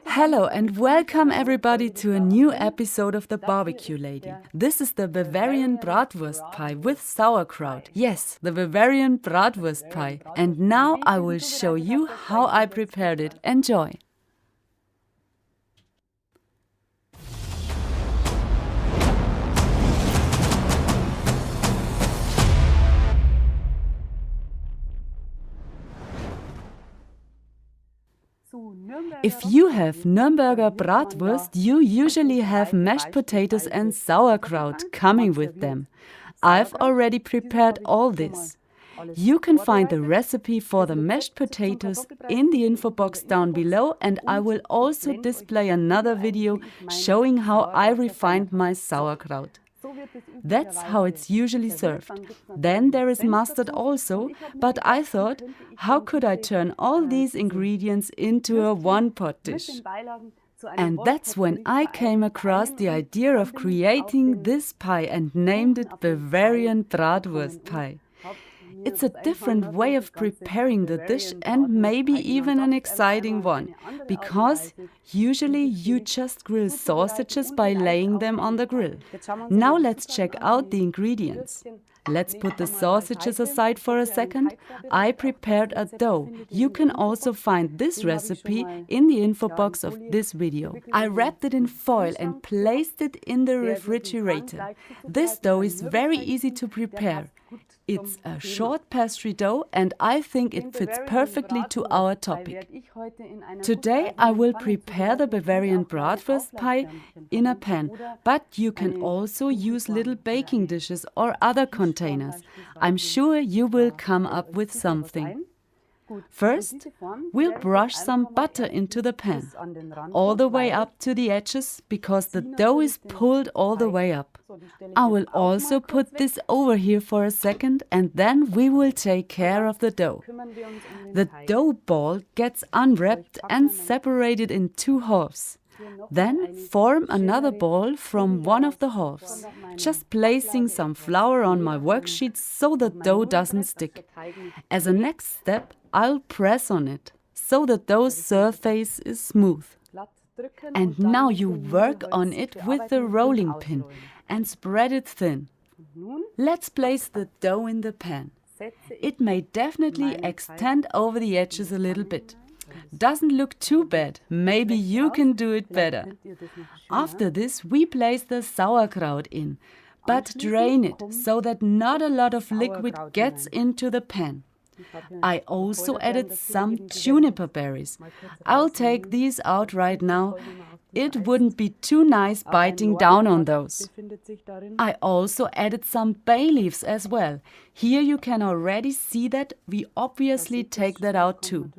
Hello and welcome everybody to a new episode of the BBQ Lady. This is the Bavarian Bratwurst pie with sauerkraut. Yes, the Bavarian Bratwurst pie. And now I will show you how I prepared it. Enjoy! If you have Nürnberger Bratwurst, you usually have mashed potatoes and sauerkraut coming with them. I've already prepared all this. You can find the recipe for the mashed potatoes in the info box down below, and I will also display another video showing how I refined my sauerkraut. That's how it's usually served. Then there is mustard also, but I thought, how could I turn all these ingredients into a one-pot dish? And that's when I came across the idea of creating this pie and named it Bavarian Bratwurst pie. It's a different way of preparing the dish and maybe even an exciting one, because usually you just grill sausages by laying them on the grill. Now let's check out the ingredients. Let's put the sausages aside for a second. I prepared a dough. You can also find this recipe in the info box of this video. I wrapped it in foil and placed it in the refrigerator. This dough is very easy to prepare. It's a short pastry dough and I think it fits perfectly to our topic. Today I will prepare the Bavarian Bratwurst pie in a pan, but you can also use little baking dishes or other containers. I'm sure you will come up with something. First, we'll brush some butter into the pan, all the way up to the edges, because the dough is pulled all the way up. I will also put this over here for a second, and then we will take care of the dough. The dough ball gets unwrapped and separated in two halves. Then form another ball from one of the halves, just placing some flour on my worksheet so the dough doesn't stick. As a next step, I'll press on it, so the dough's surface is smooth. And now you work on it with the rolling pin and spread it thin. Let's place the dough in the pan. It may definitely extend over the edges a little bit. Doesn't look too bad. Maybe you can do it better. After this, we place the sauerkraut in, but drain it so that not a lot of liquid gets into the pan. I also added some juniper berries. I'll take these out right now. It wouldn't be too nice biting down on those. I also added some bay leaves as well. Here you can already see that we obviously take that out too.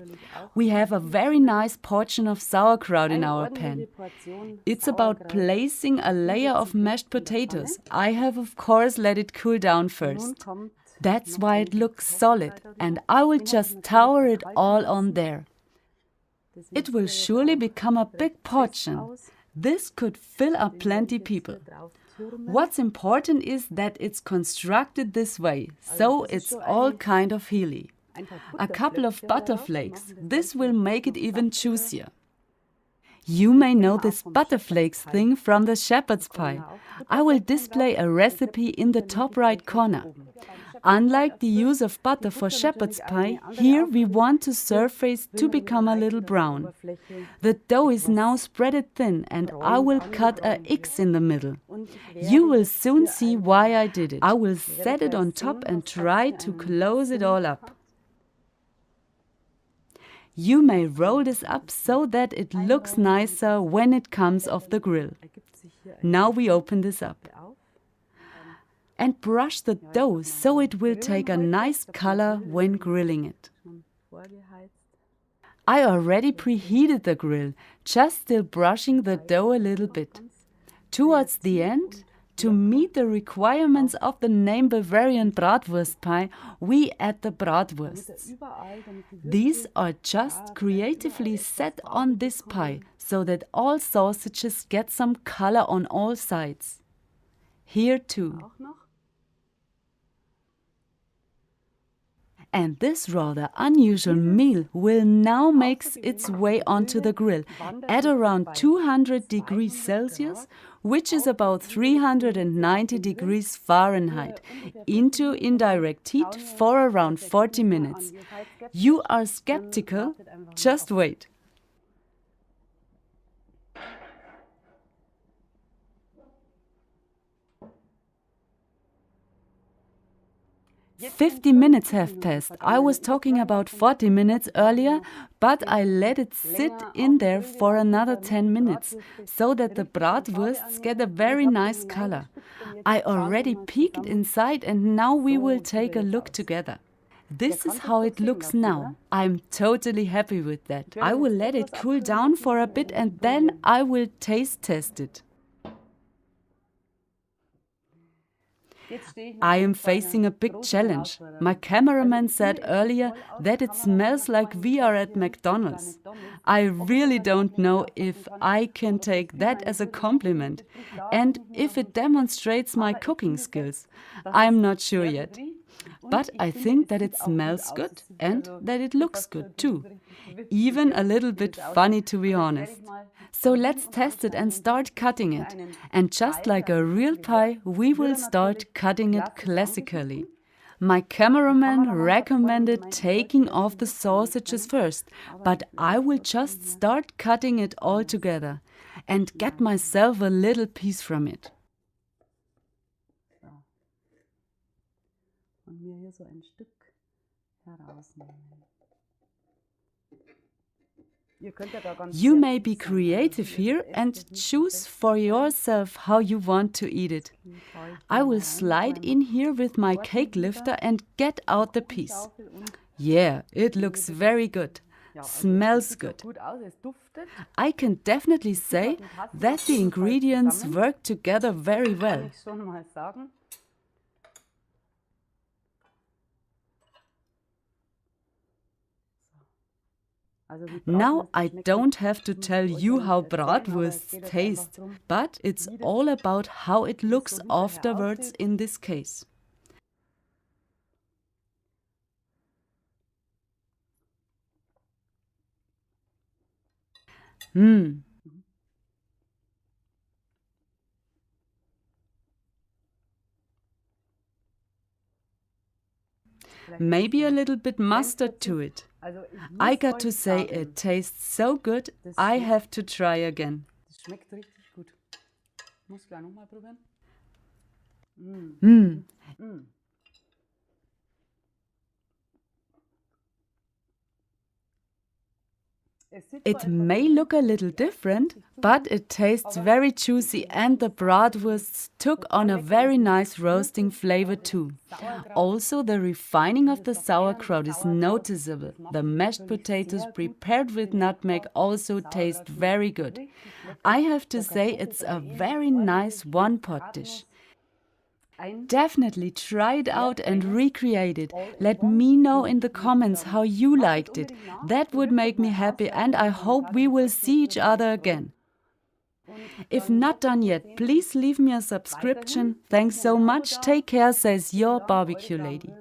We have a very nice portion of sauerkraut in our pan. It's about placing a layer of mashed potatoes. I have of course let it cool down first. That's why it looks solid, and I will just tower it all on there. It will surely become a big portion. This could fill up plenty people. What's important is that it's constructed this way, so it's all kind of healy. A couple of butter flakes. This will make it even juicier. You may know this butter flakes thing from the shepherd's pie. I will display a recipe in the top right corner. Unlike the use of butter for shepherd's pie, here we want the surface to become a little brown. The dough is now spreaded thin and I will cut a X in the middle. You will soon see why I did it. I will set it on top and try to close it all up. You may roll this up so that it looks nicer when it comes off the grill. Now we open this up. And brush the dough so it will take a nice color when grilling it. I already preheated the grill, just still brushing the dough a little bit. Towards the end, to meet the requirements of the name Bavarian Bratwurst pie, we add the bratwursts. These are just creatively set on this pie so that all sausages get some color on all sides. Here too. And this rather unusual meal will now make its way onto the grill at around 200 degrees Celsius, which is about 390 degrees Fahrenheit, into indirect heat for around 40 minutes. You are skeptical? Just wait. 50 minutes have passed. I was talking about 40 minutes earlier, but I let it sit in there for another 10 minutes, so that the bratwursts get a very nice color. I already peeked inside and now we will take a look together. This is how it looks now. I'm totally happy with that. I will let it cool down for a bit and then I will taste test it. I am facing a big challenge. My cameraman said earlier that it smells like we are at McDonald's. I really don't know if I can take that as a compliment and if it demonstrates my cooking skills. I'm not sure yet. But I think that it smells good and that it looks good too. Even a little bit funny, to be honest. So let's test it and start cutting it. And just like a real pie, we will start cutting it classically. My cameraman recommended taking off the sausages first, but I will just start cutting it all together and get myself a little piece from it. You may be creative here and choose for yourself how you want to eat it. I will slide in here with my cake lifter and get out the piece. Yeah, it looks very good. Smells good. I can definitely say that the ingredients work together very well. Now I don't have to tell you how bratwursts taste, but it's all about how it looks afterwards in this case. Maybe a little bit mustard to it. I got to say, it tastes so good, I have to try again. It may look a little different, but it tastes very juicy and the bratwursts took on a very nice roasting flavor too. Also, the refining of the sauerkraut is noticeable. The mashed potatoes prepared with nutmeg also taste very good. I have to say it's a very nice one-pot dish. Definitely try it out and recreate it. Let me know in the comments how you liked it. That would make me happy and I hope we will see each other again. If not done yet, please leave me a subscription. Thanks so much. Take care, says your BBQ Lady.